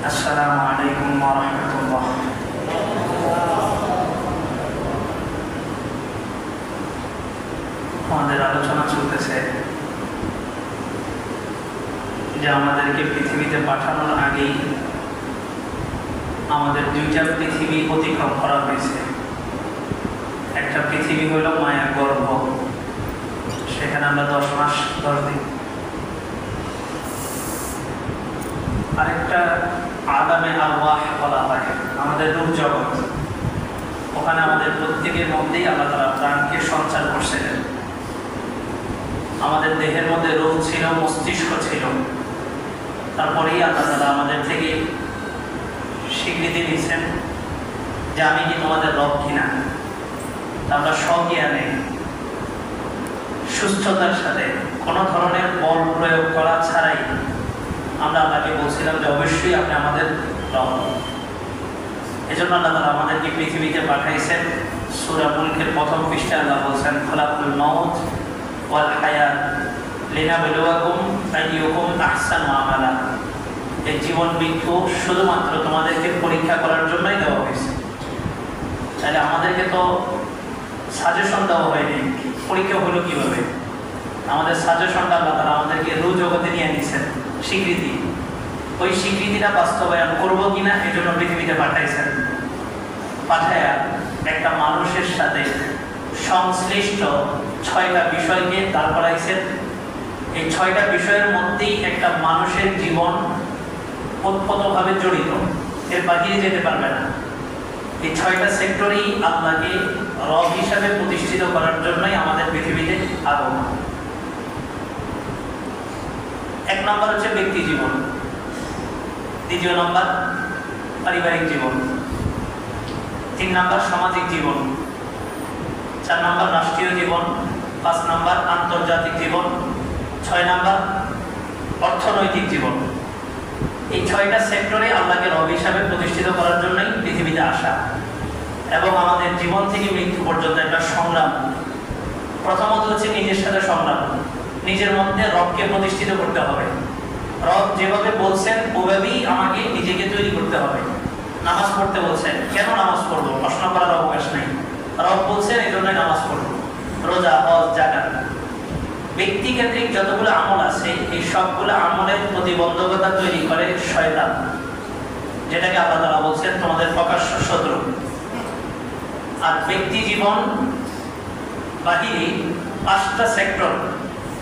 আসসালামু আলাইকুম ওয়া রাহমাতুল্লাহ। আমাদের আলোচনা চলতেছে যে আমাদেরকে পৃথিবীতে পাঠানোর আগেই আমাদের দুইটা পৃথিবী অতিক্রম করা হয়েছে। একটা পৃথিবী হলো মায়ের গর্ভ, সেখানে আমরা 10 মাস 10 দিন। আরেকটা আলামে আরওয়াহ বলা হয়, আমাদের রূপ জগৎ। ওখানে আমাদের প্রত্যেকের মধ্যেই আল্লাহ তাআলা প্রাণকে সঞ্চার করছিলেন। আমাদের দেহের মধ্যে রূহ ছিল, মস্তিষ্ক ছিল। তারপরেই আল্লাহ তাআলা আমাদের থেকে স্বীকৃতি দিচ্ছেন যে আমি কি তোমাদের রব কিনা। আমরা স্বজ্ঞানে সুস্থতার সাথে কোনো ধরনের বল প্রয়োগ করা ছাড়াই আমরা আল্লাহকে বলছিলাম যে অবশ্যই আপনি আমাদের রব। এজন্য আল্লাহ তাআলা আমাদেরকে পৃথিবীতে পাঠাইছেন। সূরা মুলকের প্রথম পৃষ্ঠায় আল্লাহ বলছেন, খালাকুল মাউত ওয়াল হায়াত লিনাবলুয়াকুম আইয়ুকুম আহসানু আমালা। এই জীবন মৃত্যু শুধুমাত্র তোমাদেরকে পরীক্ষা করার জন্যই দেওয়া হয়েছে। তাহলে আমাদেরকে তো সাজেশন দেওয়া হয়নি, পরীক্ষা হলো কিভাবে? আমাদের সাজেশনটা আল্লাহ তাআলা আমাদেরকে রূহ জগতে নিয়ে নিয়েছেন, স্বীকৃতি। ওই স্বীকৃতিটা বাস্তবায়ন করবো কিনা এই জন্য পৃথিবীতে পাঠাইছেন। পাঠায়া একটা মানুষের সাথে সংশ্লিষ্ট 6টা বিষয়কে দাঁড় করাইছেন। এই 6টা বিষয়ের মধ্যেই একটা মানুষের জীবন ওতপ্রোতভাবে জড়িত, এর বাহিরে যেতে পারবে না। এই 6টা সেক্টরেই আল্লাহকে রব হিসাবে প্রতিষ্ঠিত করার জন্যই আমাদের পৃথিবীতে আগমন। 1 নম্বর হচ্ছে ব্যক্তি জীবন, 2 নম্বর পারিবারিক জীবন, 3 নম্বর সামাজিক জীবন, 4 নম্বর রাষ্ট্রীয় জীবন, 5 নম্বর আন্তর্জাতিক জীবন, 6 নম্বর অর্থনৈতিক জীবন। এই 6টা সেক্টরে আল্লাহকে রব হিসাবে প্রতিষ্ঠিত করার জন্যই পৃথিবীতে আসা এবং আমাদের জীবন থেকে মৃত্যু পর্যন্ত একটা সংগ্রাম। প্রথমত হচ্ছে নিজের সাথে সংগ্রাম, নিজের মধ্যে রবকে প্রতিষ্ঠিত করতে হবে। রব যেভাবে বলছেন ওভাবেই আমাকে নিজেকে তৈরি করতে হবে। নামাজ পড়তে বলছেন, কেন নামাজ পড়বো? প্রশ্ন করার অবকাশ নেই। রব বলছেন এই জন্যই নামাজ পড়বো। রোজা, হজ, যাকাত, ব্যক্তিকেন্দ্রিক যতগুলো আমল আছে এই সবগুলো আমলের প্রতিবন্ধকতা তৈরি করে শয়তান, যেটাকে আল্লাহ তাআলা বলছেন তোমাদের প্রকাশ্য শত্রু। আর ব্যক্তি জীবন বাহিরে 5টা সেক্টর,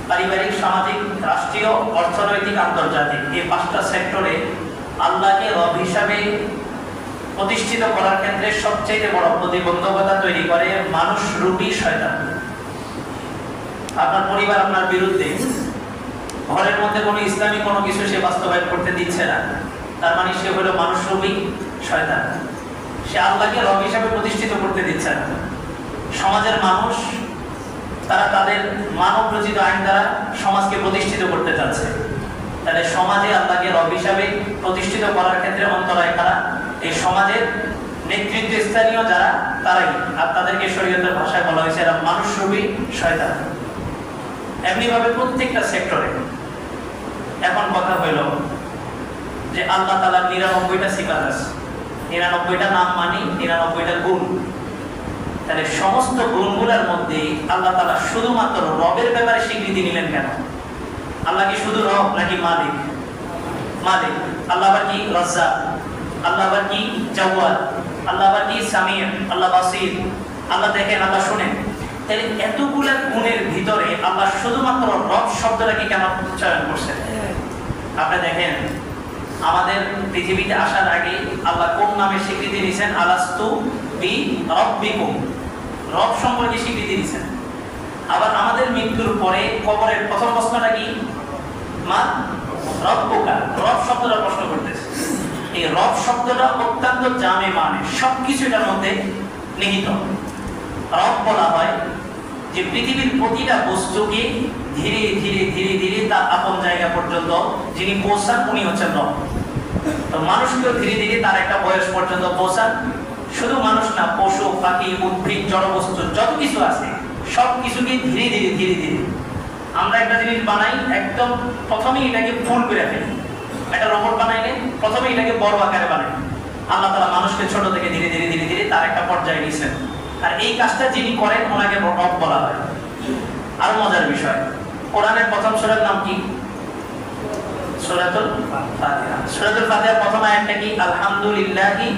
পারিবারিক, সামাজিক, রাষ্ট্রীয়, অর্থনৈতিক, আন্তর্জাতিক, এই 5টা সেক্টরে আল্লাহকে রব হিসাবে প্রতিষ্ঠিত করার ক্ষেত্রে সবচেয়ে বড় প্রতিবন্ধকতা তৈরি করে মানুষরূপী শয়তান। আপনার পরিবার আপনার বিরুদ্ধে, ঘরের মধ্যে কোনো ইসলামী কোনো কিছু সে বাস্তবায়ন করতে দিচ্ছে না, তার মানে সে হলো মানুষরূপী শয়তান। সে আল্লাহকে রব হিসাবে প্রতিষ্ঠিত করতে দিচ্ছে না। সমাজের মানুষ তারা তাদের মানব রচিত আইন দ্বারা সমাজকে প্রতিষ্ঠিত করতে চাচ্ছে। তাহলে সমাজে আল্লাহকে রব হিসাবে প্রতিষ্ঠিত করার ক্ষেত্রে অন্তরায় কারা? এই সমাজের নেতৃত্বস্থানীয় যারা, তারাই। আর তাদেরকে শরীয়তের ভাষায় বলা হয়েছে এরা মানুষরূপী শয়তান। এমনিভাবে প্রত্যেকটা সেক্টরে। এখন কথা হইল যে আল্লাহ তাআলার 99টা সিফাত আছে, 99টা নাম মানে 99টা গুণ। তাহলে সমস্ত গুণগুলোর মধ্যে আল্লাহ তাআলা শুধুমাত্র রবের ব্যাপারে স্বীকৃতি নিলেন কেন? আল্লাহ কি শুধু রব নাকি মালিক? মালিক। আল্লাহ আবার কি রাজ্জাক, আল্লাহ আবার কি জাওয়াদ, আল্লাহ আবার কি সামির, আল্লাহ বাসির, আল্লাহ দেখেন, আল্লাহ শুনেন। তাহলে এতগুলা গুণের ভিতরে আল্লাহ শুধুমাত্র রব শব্দটাকে কেন চয়ন করছেন? আপনি দেখেন আমাদের পৃথিবীতে আসার আগে আল্লাহ কোন নামে স্বীকৃতি দিয়েছেন? আলাস্তু বি রাব্বিকুম, রব সম্পর্কে স্বীকৃতি দিয়েছেন। আবার আমাদের মৃত্যুর পরে কবরের প্রথম প্রশ্নটা কি? মা রব্বুকা, রব শব্দটা প্রশ্ন করতেছে। এই রব শব্দটা অত্যন্ত জামে, মানে সবকিছু এটার মধ্যে নিহিত। রব বলা হয় যে পৃথিবীর প্রতিটা বস্তুকে ধীরে ধীরে ধীরে ধীরে তার আপন জায়গা পর্যন্ত যিনি পৌঁছান উনি হচ্ছেন রব। তো মানুষকেও ধীরে ধীরে তার একটা বয়স পর্যন্ত পৌঁছান। শুধু মানুষ না, পশু, পাখি, উদ্ভিদ, জড়বস্তু যত কিছু আছে সব কিছুকে ধীরে ধীরে ধীরে ধীরে। আমরা একটা জিনিস বানাই, একদম প্রথমেই এটাকে ফুল করে ফেলি। একটা রোবট বানাইলে প্রথমেই এটাকে বড় আকারে বানায়। আল্লাহ তাআলা মানুষকে ছোট থেকে ধীরে ধীরে ধীরে ধীরে তার একটা পর্যায়ে নিয়েছেন। আর এই কাজটা যিনি করেন ওনাকে রব বলা হয়। আর মজার বিষয়, কোরআনের প্রথম সূরার নাম কি? সূরাতুল ফাতিহা। সূরাতুল ফাতিহার প্রথম আয়াতটা কি? আলহামদুলিল্লাহি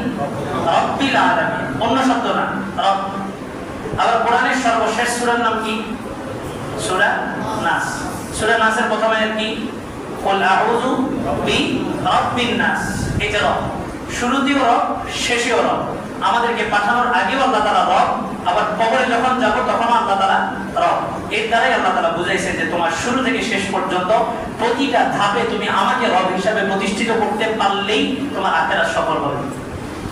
রাব্বিল আলামিন। অন্য শব্দ না, রব। আবার কোরআনের সর্বশেষ সূরার নাম কি? সূরা নাস। সূরা নাসের প্রথম আয়াত কি? কুল আউযু বিরাব্বিন নাস। এই যে রব, শুরুতেও রব, শেষেও রব। আমাদেরকে পাঠানোর আগেও আল্লাহ তাআলা রব, আবার কবরে যখন যাব তখন আল্লাহ তাআলা রব। এর দ্বারাই আল্লাহ তাআলা বুঝাইছেন যে তোমার শুরু থেকে শেষ পর্যন্ত প্রতিটা ধাপে তুমি আমাকে রব হিসাবে প্রতিষ্ঠিত করতে পারলেই তোমার আখিরাত সফল হবে।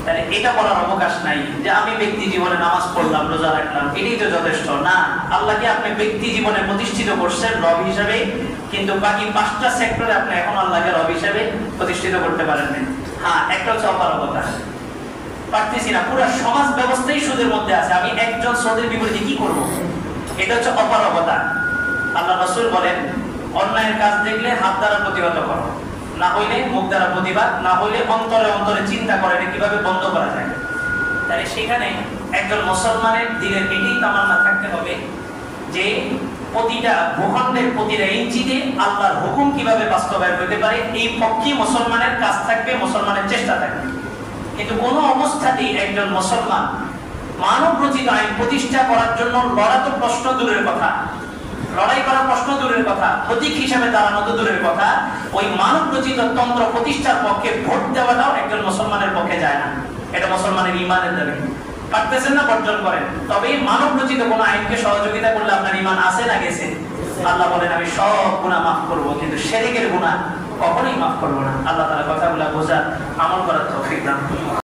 তাহলে এটা বলার অবকাশ নাই যে আমি ব্যক্তি জীবনে নামাজ পড়লাম, রোজা রাখলাম, এটাই তো যথেষ্ট না। আল্লাহকে আপনি ব্যক্তি জীবনে প্রতিষ্ঠিত করছেন রব হিসাবে, কিন্তু বাকি 5টা সেক্টরে আপনি এখন আল্লাহকে রব হিসাবে প্রতিষ্ঠিত করতে পারেন না। হ্যাঁ, একটা হচ্ছে অপারগতা, পারতেছি না, পুরো সমাজ ব্যবস্থাই সুদের মধ্যে আছে, আমি একজন সৌদের বিপরীতে কি করব? এটা হচ্ছে অপারগতা। আল্লাহ রাসূল বলেন, অন্যায়ের কাজ দেখলে হাত দ্বারা প্রতিহত করো, না হইলে মুখ দ্বারা প্রতিবাদ, না হইলে অন্তরে অন্তরে চিন্তা করে এটা কিভাবে বন্ধ করা যায়। তাহলে সেখানে একজন মুসলমানের দিলের এটাই তামান্না থাকতে হবে যে প্রতিটা ভূখণ্ডের প্রতিটা ইঞ্চিতে আল্লাহর হুকুম কিভাবে বাস্তবায়ন হতে পারে, এই পক্ষে মুসলমানের কাজ থাকবে, মুসলমানের চেষ্টা থাকবে। কিন্তু কোনো অবস্থাতেই একজন মুসলমান মানব রচিত আইন প্রতিষ্ঠা করার জন্য লড়া তো প্রশ্ন দূরের কথা, লড়াই করার প্রশ্ন দূরের কথা, প্রতীক হিসাবে দাঁড়ানো তো দূরের কথা, ওই মানব রচিত তন্ত্র প্রতিষ্ঠার পক্ষে ভোট দেওয়াটাও একজন মুসলমানের পক্ষে যায় না। এটা মুসলমানের ঈমানের দাবি। পারতেছেন না, বর্জন করেন, তবে মানব রচিত কোন আইনকে সহযোগিতা করলে আপনার ঈমান আছে না গেছে? আল্লাহ বলেন আমি সব গুনাহ মাফ করব, কিন্তু শিরকের গুনাহ কখনোই মাফ করব না। আল্লাহ তাআলা কথাগুলো বোঝার, আমল করার তৌফিক দান করুন।